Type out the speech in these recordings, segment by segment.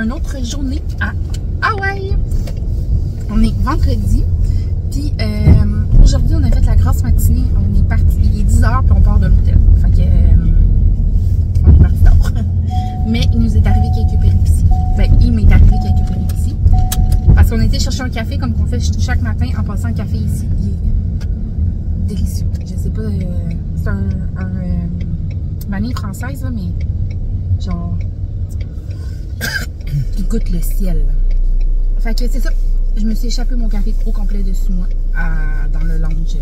une autre journée à Hawaï. On est vendredi. Puis aujourd'hui, on a fait la grasse matinée. On est parti. Il est 10h puis on part de l'hôtel. Fait que on est parti tard. Mais il nous est arrivé quelques péripéties. Ben, il m'est arrivé quelques péripéties. Parce qu'on était chercher un café comme qu'on fait chaque matin en passant un café ici. Il est délicieux. Je sais pas, c'est un vanille française, là, mais genre, il goûte le ciel. Fait que c'est ça. Je me suis échappé mon café au complet dessus moi, dans le lounge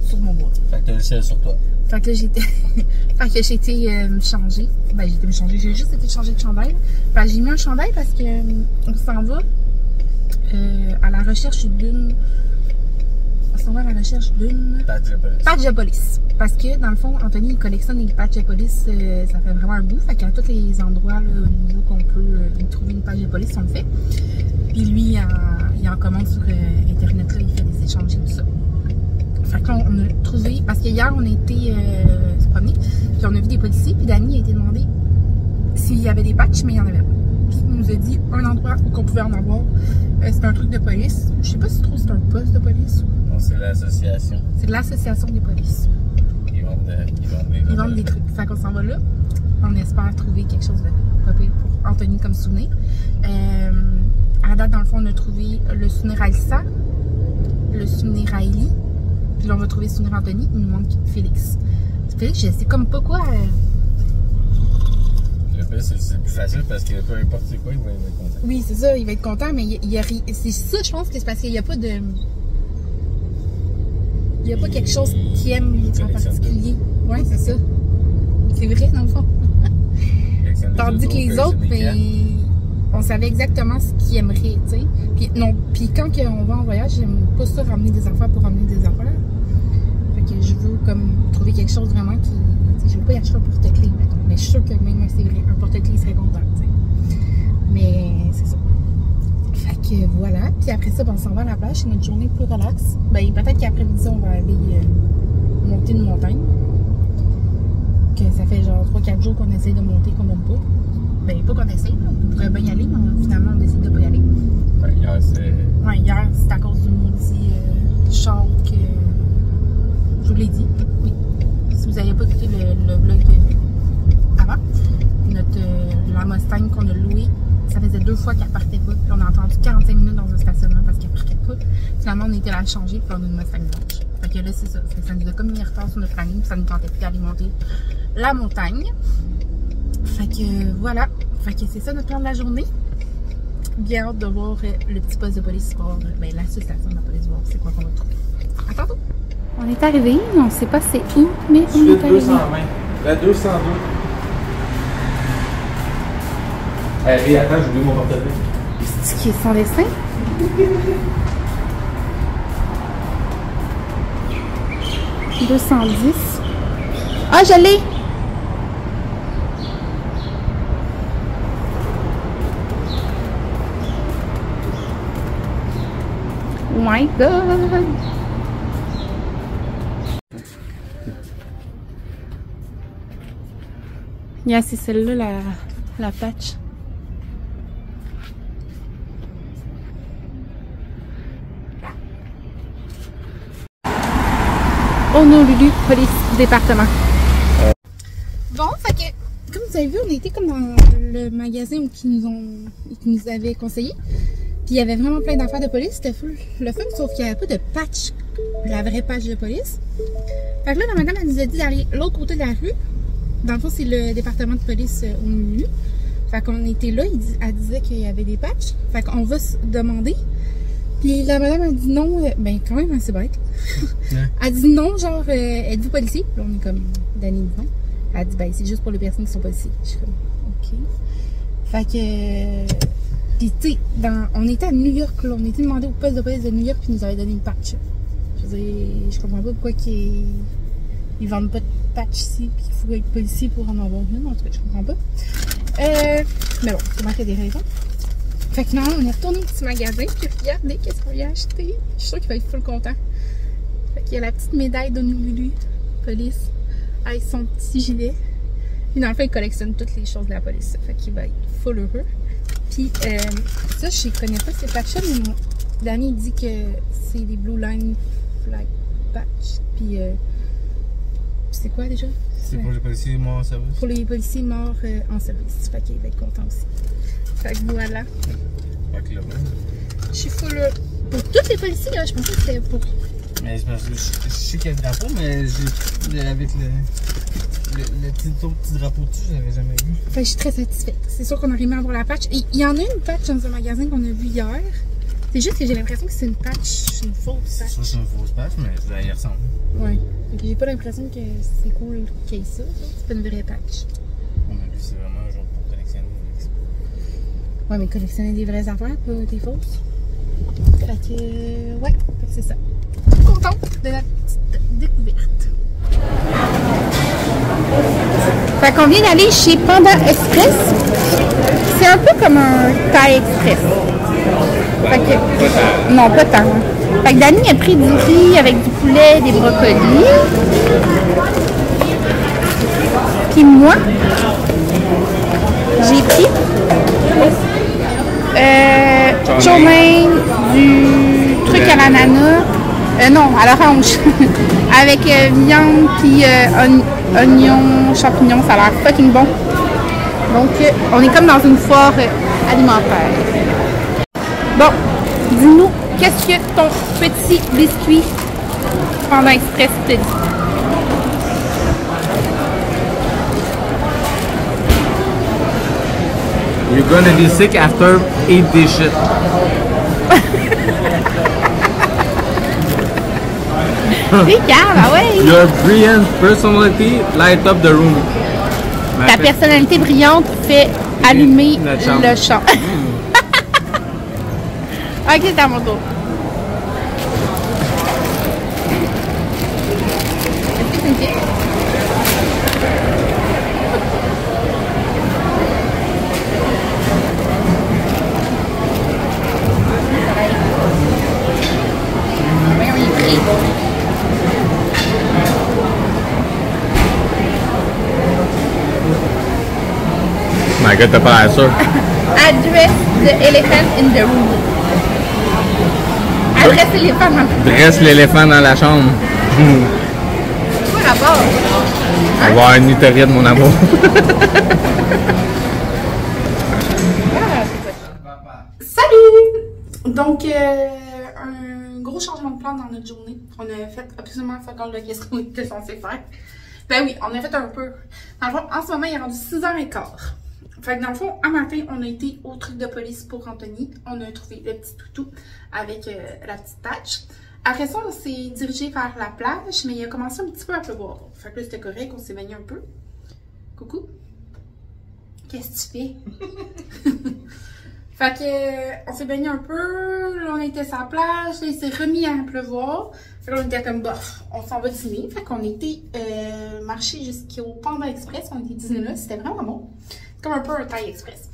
sur mon bois. Fait que t'as le ciel sur toi. Fait que j'étais. Fait que j'ai été me changer. Ben, j'ai été me changer. J'ai juste été changer de chandail. Fait que j'ai mis un chandail parce que on s'en va à la recherche d'une. On s'en va à la recherche d'une. Patch de police. Parce que dans le fond, Anthony il collectionne les patchs de police. Ça fait vraiment un bout. Fait qu'à tous les endroits là, au niveau qu'on peut trouver une patch de police, on le fait. Puis lui, il en commande sur Internet, là, il fait des échanges et tout ça. Fait que là, on a trouvé, parce que hier, on a été se promener, puis on a vu des policiers, puis Dani a été demandé s'il y avait des patchs, mais il n'y en avait pas. Puis il nous a dit un endroit où on pouvait en avoir. C'est un truc de police. Je sais pas si c'est un poste de police. Non, c'est l'association. C'est de l'association des polices. Ils vendent des trucs. Fait qu'on s'en va là. On espère trouver quelque chose de pas pire pour Anthony comme souvenir. À la date, dans le fond, on a trouvé le souvenir à Elsa, le souvenir à Ellie, puis là, on va trouver le souvenir à Anthony. Il nous manque Félix. Félix, je sais comme pas quoi. Le pire, c'est plus facile parce que peu importe c'est quoi, il va être content. Oui, c'est ça, il va être content, mais il y a rien. C'est ça, je pense que c'est parce qu'il n'y a pas de. Il n'y a pas quelque chose qu'il aime en particulier. Oui, c'est ça. C'est vrai, dans le fond. Tandis que les autres, ben, on savait exactement ce qu'ils aimeraient, tu sais. Puis, non, puis quand on va en voyage, j'aime pas ça ramener des affaires pour ramener des affaires. Fait que je veux comme trouver quelque chose vraiment qui. Je veux pas y acheter un porte-clés, mais je suis sûre que même c'est vrai, un porte-clés serait content, tu sais. Mais c'est ça. Fait que voilà. Puis après ça, ben, on s'en va à la plage, c'est notre journée plus relax. Ben peut-être qu'après-midi, on va aller monter une montagne. Que ça fait genre 3-4 jours qu'on essaie de monter, qu'on monte pas. Ben pas qu'on essaie, on pourrait bien y aller, mais finalement on décide de pas y aller. Ouais, hier c'est. Ouais, hier c'est à cause du maudit char que. Je vous l'ai dit, oui. Si vous n'avez pas écouté le vlog avant, la Mustang qu'on a louée, ça faisait 2 fois qu'elle partait pas. Puis on a attendu 45 minutes dans un stationnement parce qu'elle partait pas. Finalement, on était là à changer, puis on a une Mustang blanche. Fait que là, c'est ça. Ça nous a comme mis en retard sur notre planning, puis ça nous tentait plus d'aller monter la montagne. Fait que voilà. Fait que c'est ça notre plan de la journée. Bien hâte de voir le petit poste de police, voir ben, l'association de la police, voir c'est quoi qu'on va trouver. À tantôt! On est arrivé, on ne sait pas c'est où, mais on est arrivé. 220. La 202. Hé, attends, j'ai oublié mon portefeuille. C'est ce qui est sans dessin? « 210. » Ah, je l'ai! Oh my God! Yeah, c'est celle-là, la patch. Oh non, Lulu, police, département. Bon, fait que, comme vous avez vu, on était comme dans le magasin où ils nous avaient conseillé. Puis il y avait vraiment plein d'affaires de police, c'était full le fun, sauf qu'il n'y avait pas de patch, la vraie patch de police. Fait que là, la madame, elle nous a dit d'aller l'autre côté de la rue. Dans le fond, c'est le département de police au milieu. Fait qu'on était là, elle disait qu'il y avait des patchs. Fait qu'on va se demander. Puis la madame a dit non, ben quand même assez bête. Elle dit non, genre, êtes-vous policier? Puis là, on est comme, Dani dit non. Elle dit, ben c'est juste pour les personnes qui sont policiers. Je suis comme, ok. Fait que, puis tu sais, on était à New York, là, on était demandé au poste de police de New York, puis ils nous avaient donné une patch. Je veux dire, je comprends pas pourquoi ils vendent pas de patch ici, puis qu'il faut être policier pour en avoir une, en tout cas, je comprends pas. Mais bon, c'est moi qui ai des raisons. Fait que finalement, on est retourné au petit magasin, puis regardez qu'est-ce qu'on vient acheter. Je suis sûre qu'il va être full content. Fait qu'il y a la petite médaille d'Honolulu police avec son petit gilet. Puis dans le fond, il collectionne toutes les choses de la police. Fait qu'il va être full heureux. Puis ça, je connais pas ces patchs-là, mais mon Danny dit que c'est des Blue Line Flag Patch. Puis c'est quoi déjà? C'est pour les policiers morts en service? Pour les policiers morts en service. Fait qu'il va être content aussi. Fait que voilà. Fait que là, Je suis full pour tous les policiers, là, je pensais que c'était pour. mais c'est parce que je sais qu'il y a le drapeau, mais avec le petit drapeau dessus, je l'avais jamais vu. Fait que je suis très satisfaite. C'est sûr qu'on a réussi à avoir la patch. Et il y en a une patch dans un magasin qu'on a vu hier. C'est juste que j'ai l'impression que c'est une patch, une fausse patch. Ça, c'est une fausse patch, mais ça y ressemble. Ouais. J'ai pas l'impression que c'est cool qu'il y ait ça. C'est pas une vraie patch. On a vu, c'est vraiment un genre pour collectionner. Ouais, mais collectionner des vraies affaires, pas des fausses. Fait que, ouais, fait que c'est ça. Contente de la petite découverte. Fait qu'on vient d'aller chez Panda Express. C'est un peu comme un Thai Express. Fait que, non, pas tant. Fait que Dani a pris du riz avec du poulet, des brocolis. Puis moi, j'ai pris chow mein, du truc à l'ananas, non, à l'orange, avec viande puis oignons, champignons, ça a l'air fucking bon. Donc, on est comme dans une foire alimentaire. Bon, dis-nous, qu'est-ce que ton petit biscuit Panda Express te dit? You're gonna be sick after 8 dishes. C'est calme, ah ouais! Your brilliant personality light up the room. Ta personnalité brillante fait allumer le champ. Ok, c'est à mon tour. Est-ce que c'est une pièce? Voyons, il est pris. My God, t'as pas l'air sûr. Address the elephant in the room. Adresse l'éléphant dans le Dresse l'éléphant dans la chambre. C'est quoi rapport? On va avoir une utérite, mon amour. Salut! Donc, un gros changement de plan dans notre journée. On a fait absolument fuck all de qu'est-ce qu'on était censé faire. Ben oui, on a fait un peu. Dans le fond, en ce moment, il est rendu 6h15. Fait que dans le fond, un matin, on a été au truc de police pour Anthony. On a trouvé le petit toutou avec la petite patch. Après ça, on s'est dirigé vers la plage, mais il a commencé un petit peu à pleuvoir. Fait que là, c'était correct, on s'est baigné un peu. Coucou. Qu'est-ce que tu fais? Fait que, on s'est baigné un peu, là, on était sur la plage, là, il s'est remis à pleuvoir. Fait que là, on était comme, bof, on s'en va dîner. Fait qu'on était marché jusqu'au Panda Express, on était dîner là, c'était vraiment bon. C'est comme un peu un Thai Express.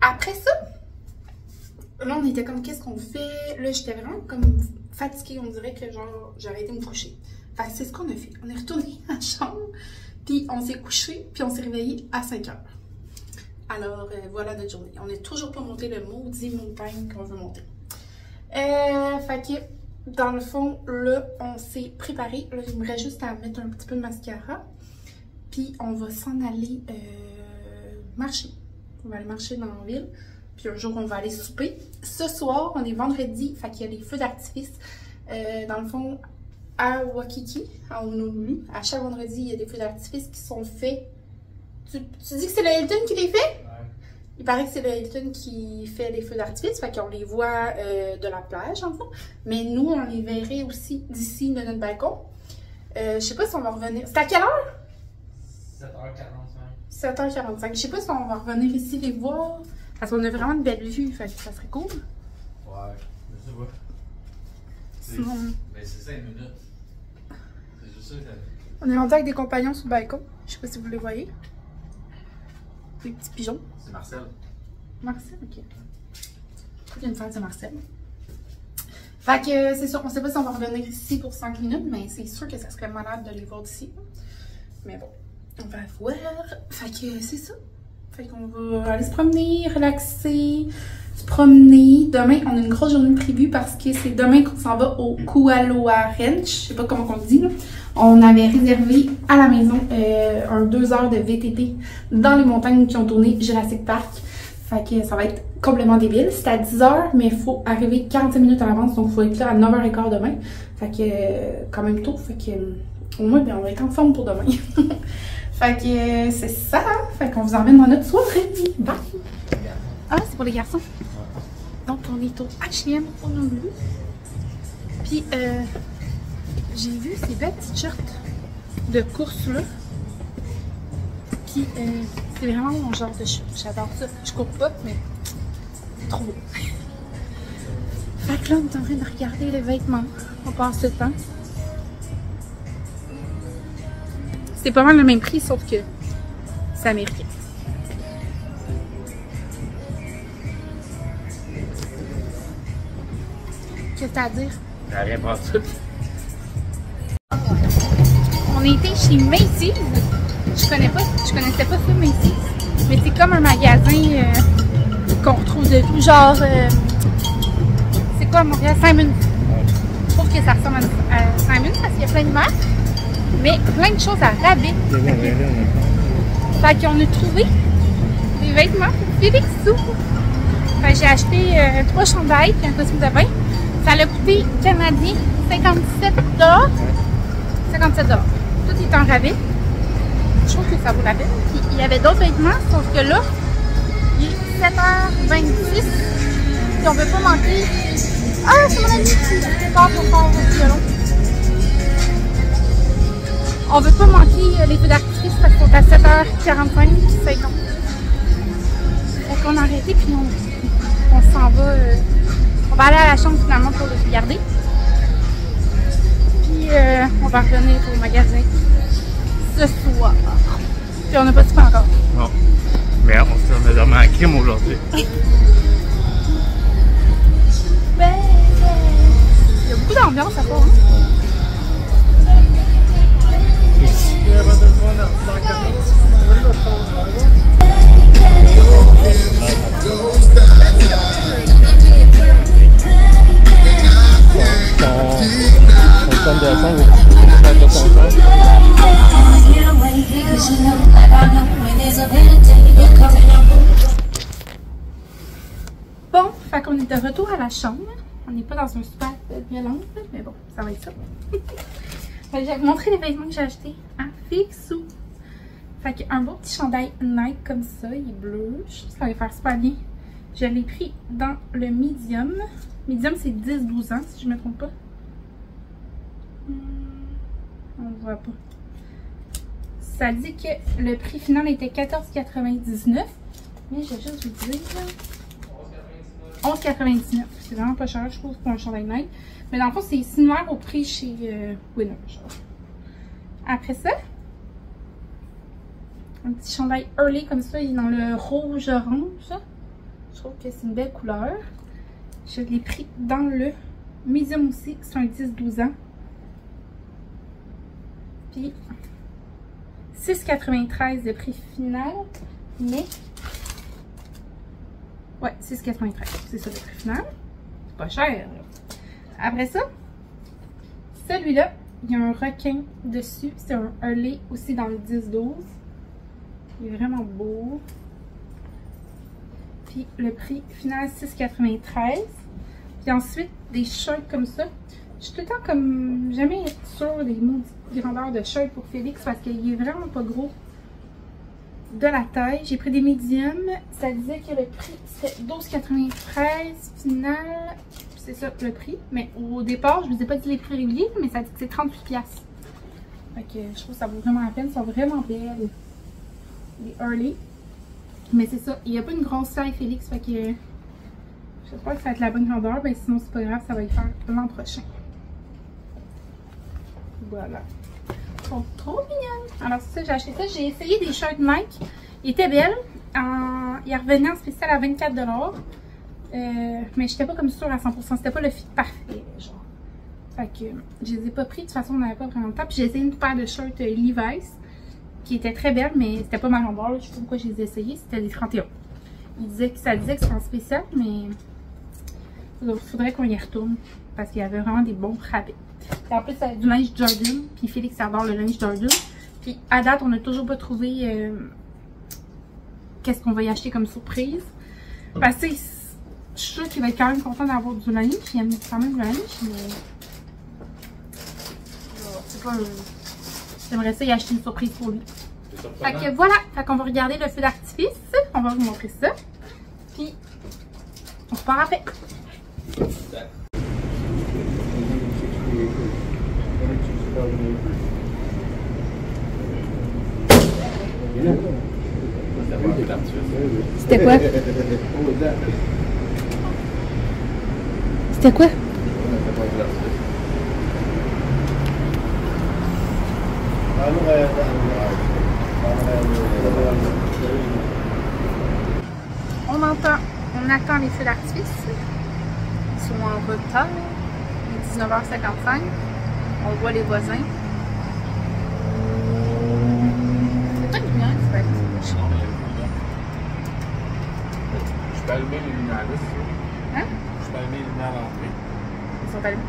Après ça, là, on était comme, qu'est-ce qu'on fait? Là, j'étais vraiment comme fatiguée, on dirait que genre, j'avais été me coucher. Fait que c'est ce qu'on a fait. On est retourné à la chambre, puis on s'est couché, puis on s'est réveillé à 5h. Alors, voilà notre journée. On n'est toujours pas monté le maudit montagne qu'on veut monter. Fait que, dans le fond, là, on s'est préparé. Là, il me reste juste à mettre un petit peu de mascara. Puis, on va s'en aller marcher. On va aller marcher dans la ville. Puis, un jour, on va aller souper. Ce soir, on est vendredi. Fait qu'il y a les feux d'artifice. Dans le fond, à Waikiki, à Honolulu. À chaque vendredi, il y a des feux d'artifice qui sont faits. Tu dis que c'est le Hilton qui les fait? Ouais. Il paraît que c'est le Hilton qui fait les feux d'artifice, fait qu'on les voit de la plage, en fait. Mais nous, on les verrait aussi d'ici, de notre balcon. Je sais pas si on va revenir. C'est à quelle heure? 7h45. 7h45. Je sais pas si on va revenir ici les voir. Parce qu'on a vraiment de belles vues, fait que ça serait cool. Ouais, je sais pas. Sinon... Mais c'est 5 minutes. C'est juste ça que... On est rendu avec des compagnons sur le balcon. Je sais pas si vous les voyez. Des petits pigeons. C'est Marcel. Marcel, ok. Il y a une fête de Marcel. Fait que c'est sûr, on sait pas si on va revenir ici pour 5 minutes, mais c'est sûr que ça serait malade de les voir d'ici. Mais bon, on va voir. Fait que c'est ça. Fait qu'on va aller se promener, relaxer, se promener. Demain, on a une grosse journée prévue parce que c'est demain qu'on s'en va au Kualoa Ranch. Je sais pas comment on le dit là. On avait réservé à la maison un 2 heures de VTT dans les montagnes qui ont tourné Jurassic Park. Fait que ça va être complètement débile. C'est à 10 h, mais il faut arriver 45 minutes à l'avance, donc il faut être là à 9 h 15 demain. Fait que quand même tôt, fait que au moins ben, on va être en forme pour demain. Fait que c'est ça, fait qu'on vous emmène dans notre soirée. Bye! Ah, c'est pour les garçons. Donc on est au H&M au Honolulu. Puis j'ai vu ces belles petites shirts de course là. Puis c'est vraiment mon genre de shirt. J'adore ça. Je cours pas, mais c'est trop beau. Fait que là, on est en train de regarder les vêtements. On passe le temps. C'est pas mal le même prix, sauf que c'est américain. Qu'est-ce que t'as à dire? Rien pas tout. On a été chez Macy's. Je connaissais pas ça, Macy's. Mais c'est comme un magasin qu'on retrouve de tout. Genre, c'est quoi à Montréal? Simon. Je trouve que ça ressemble à Simon parce qu'il y a plein de marques. Mais plein de choses à rabais. Fait qu'on a trouvé des vêtements pour Félix Sou. Fait que j'ai acheté 3 chandails et un costume de bain. Ça a coûté canadien 57 $. 57 $. Tout est en rabais. Je trouve que ça vaut la peine. Puis il y avait d'autres vêtements, sauf que là, il est 7h26. Et on ne veut pas manquer. Ah, c'est mon ami qui part pour faire le violon. On veut pas manquer les feux d'artifice parce qu'on est à 7h45, 50. Fait qu'on a arrêté puis on s'en va. On va aller à la chambre finalement pour le regarder. Puis on va revenir au magasin ce soir. Puis on n'a pas soupé encore. Non. Mais on a dormi en crime aujourd'hui. Ben, il y a beaucoup d'ambiance à part. Hein? Bon, fait qu'on est de retour à la chambre. On n'est pas dans un super violent, mais bon, ça va être ça. J'ai montré les vêtements que j'ai achetés à Fixou. Fait qu'un beau petit chandail Nike comme ça, il est bleu. Je pense que ça va faire super bien. Je l'ai pris dans le medium. Medium, c'est 10-12 ans, si je ne me trompe pas. On ne voit pas. Ça dit que le prix final était 14,99. Mais je vais juste vous dire 11,99. C'est vraiment pas cher, je trouve, pour un chandail Nike. Mais dans le fond, c'est similaire au prix chez Winner. Après ça, un petit chandail Early comme ça, il est dans le rouge-orange. Je trouve que c'est une belle couleur. Je l'ai pris dans le medium aussi, c'est un 10-12 ans. Puis 6,93 de prix final, mais ouais, 6,93, c'est ça le prix final. C'est pas cher, là. Après ça, celui-là, il y a un requin dessus. C'est un Early aussi dans le 10-12. Il est vraiment beau. Puis le prix final, 6,93. Puis ensuite, des shirts comme ça. Je suis tout le temps comme jamais sûre des grandeurs de shirts pour Félix parce qu'il est vraiment pas gros de la taille. J'ai pris des médiums. Ça disait que le prix c'était 12,93 final. C'est ça le prix. Mais au départ, je ne vous ai pas dit les prix réguliers, mais ça dit que c'est 38$. Fait que je trouve que ça vaut vraiment la peine. Ils sont vraiment belles. Les Early. Mais c'est ça. Il n'y a pas une grosse taille Félix. Fait que j'espère que ça va être la bonne grandeur. Ben sinon, c'est pas grave. Ça va y faire l'an prochain. Voilà. Ils sont trop mignonnes. Alors c'est ça, j'ai acheté ça. J'ai essayé des shirts Nike. Ils étaient belles. Ils revenaient en spécial à 24$. Mais j'étais pas comme sûre à 100%. C'était pas le fit parfait, genre. Fait que je les ai pas pris. De toute façon, on n'avait pas vraiment le temps. Puis j'ai essayé une paire de shirts Levi's. qui étaient très belles, mais c'était pas mal en bord. Je sais pas pourquoi je les ai essayées. C'était des 31. Ça disait que c'était en spécial, mais il faudrait qu'on y retourne parce qu'il y avait vraiment des bons rabais. Et en plus, c'est du linge Jordan, puis Félix adore le linge Jordan. Puis à date, on n'a toujours pas trouvé qu'est-ce qu'on va y acheter comme surprise. Parce que je suis sûre qu'il va être quand même content d'avoir du linge. Il aime quand même le linge, mais c'est pas... J'aimerais ça y acheter une surprise pour lui. Fait que voilà, fait qu'on va regarder le feu d'artifice. On va vous montrer ça. Puis, on repart après. C'était quoi? C'était quoi? On attend les feux d'artifice. Ils sont en retard. Il est 19h55. On voit les voisins. C'est pas une lumière qui va être. Je peux allumer les lumières là, si tu veux. Hein? Je peux allumer les lumières à l'entrée. Ils sont allumés.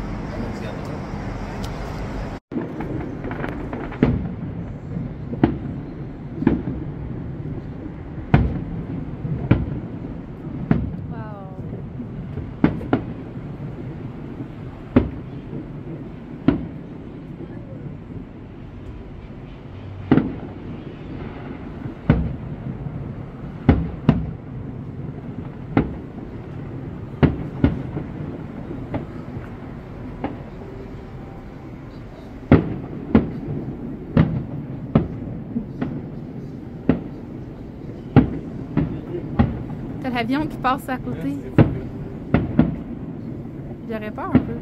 T'as l'avion qui passe à côté. J'aurais peur un peu.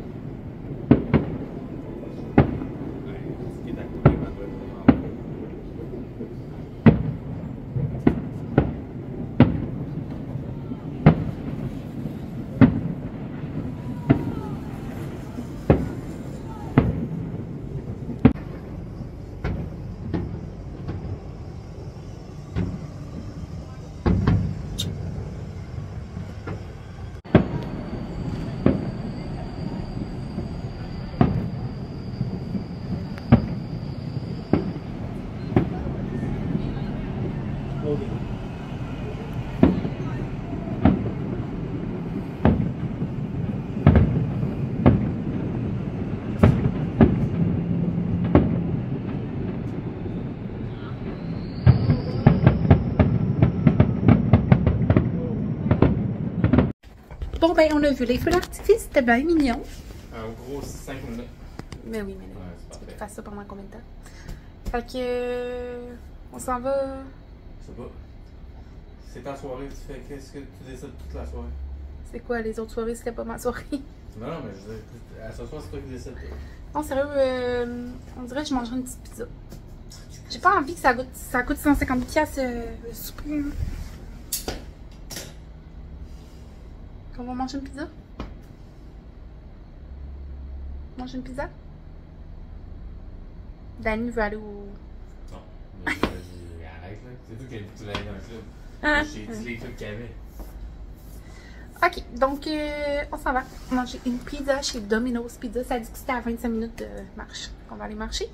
Bon, ben, on a vu les feux d'artifice, c'était bien mignon. Un gros 5 minutes. Mais oui, mais Ouais, c'est tu parfait. fasses ça pendant combien de temps? Fait que. On s'en va. Je sais pas. C'est ta soirée, tu fais qu'est-ce que tu décides toute la soirée? C'est quoi, les autres soirées, c'était pas ma soirée? Non, non, mais je veux dire, à ce soir, c'est toi qui décides. Non, sérieux, on dirait que je mangerais une petite pizza. J'ai pas envie que ça coûte 150$ le souper. Hein. Qu'on va manger une pizza? Manger une pizza? Dani veut aller au... Non, mais arrête là. C'est toi qui as dit que tu l'avais dans le club. Ah. J'ai dit les trucs qu'il y avait. Ok, donc on s'en va manger une pizza chez Domino's Pizza. Ça dit que c'était à 25 minutes de marche. On va aller marcher.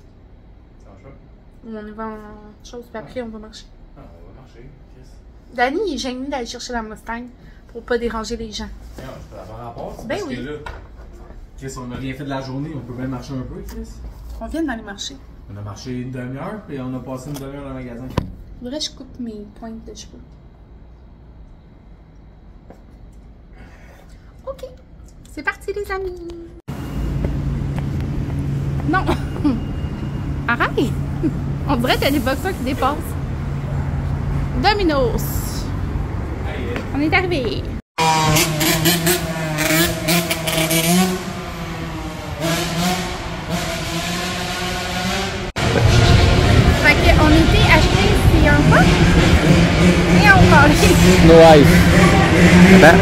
Ça marche pas? Ou on y va en chose, puis après on va marcher. Ah, on va marcher, Chris. Dani il est gêné d'aller chercher la Mustang pour pas déranger les gens. Non, je peux avoir rapport. Ben parce oui. que là, Chris, on n'a rien fait de la journée, on peut bien marcher un peu, Chris. On vient d'aller marcher. On a marché une demi-heure, puis on a passé une demi-heure dans le magasin. Faudrait que je coupe mes pointes de cheveux. Ok, c'est parti les amis. Non, arrête. On dirait que t'as des boxeurs qui dépassent. Domino's. On est arrivé. Fait qu'on était acheté ici un peu. Et on parlait. No ice. Attends.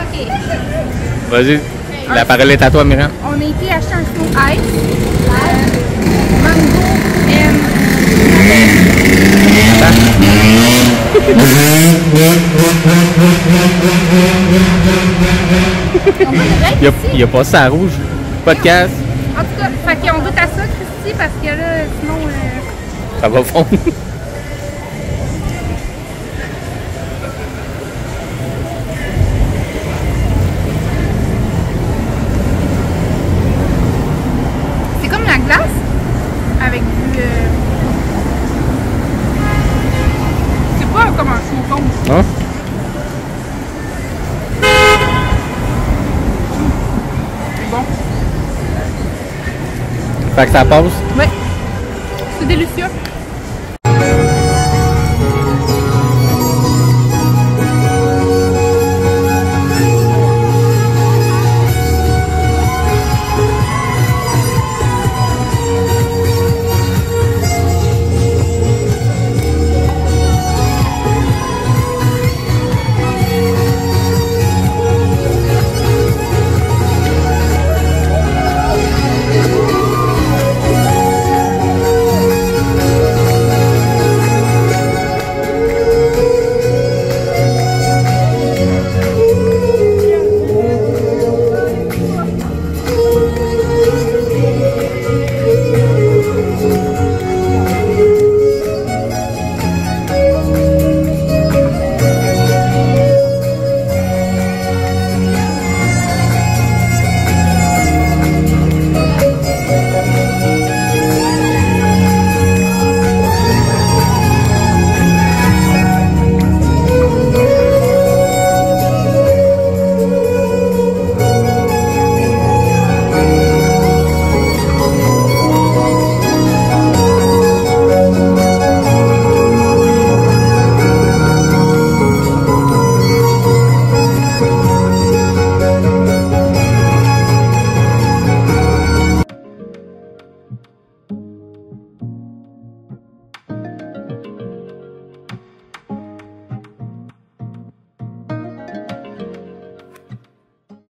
Ok. Vas-y. Hey. La parole est à toi, Myriam. On a été acheter un snow ice. Mango and Il a passé à rouge. Podcast. En tout cas, fait qu'on goûte à ça, Christy, parce que là, sinon... Ça va fondre. C'est comme la glace, avec du... C'est pas comme un flocon. Hein? C'est bon. Fait que ça passe. Ouais. C'est délicieux.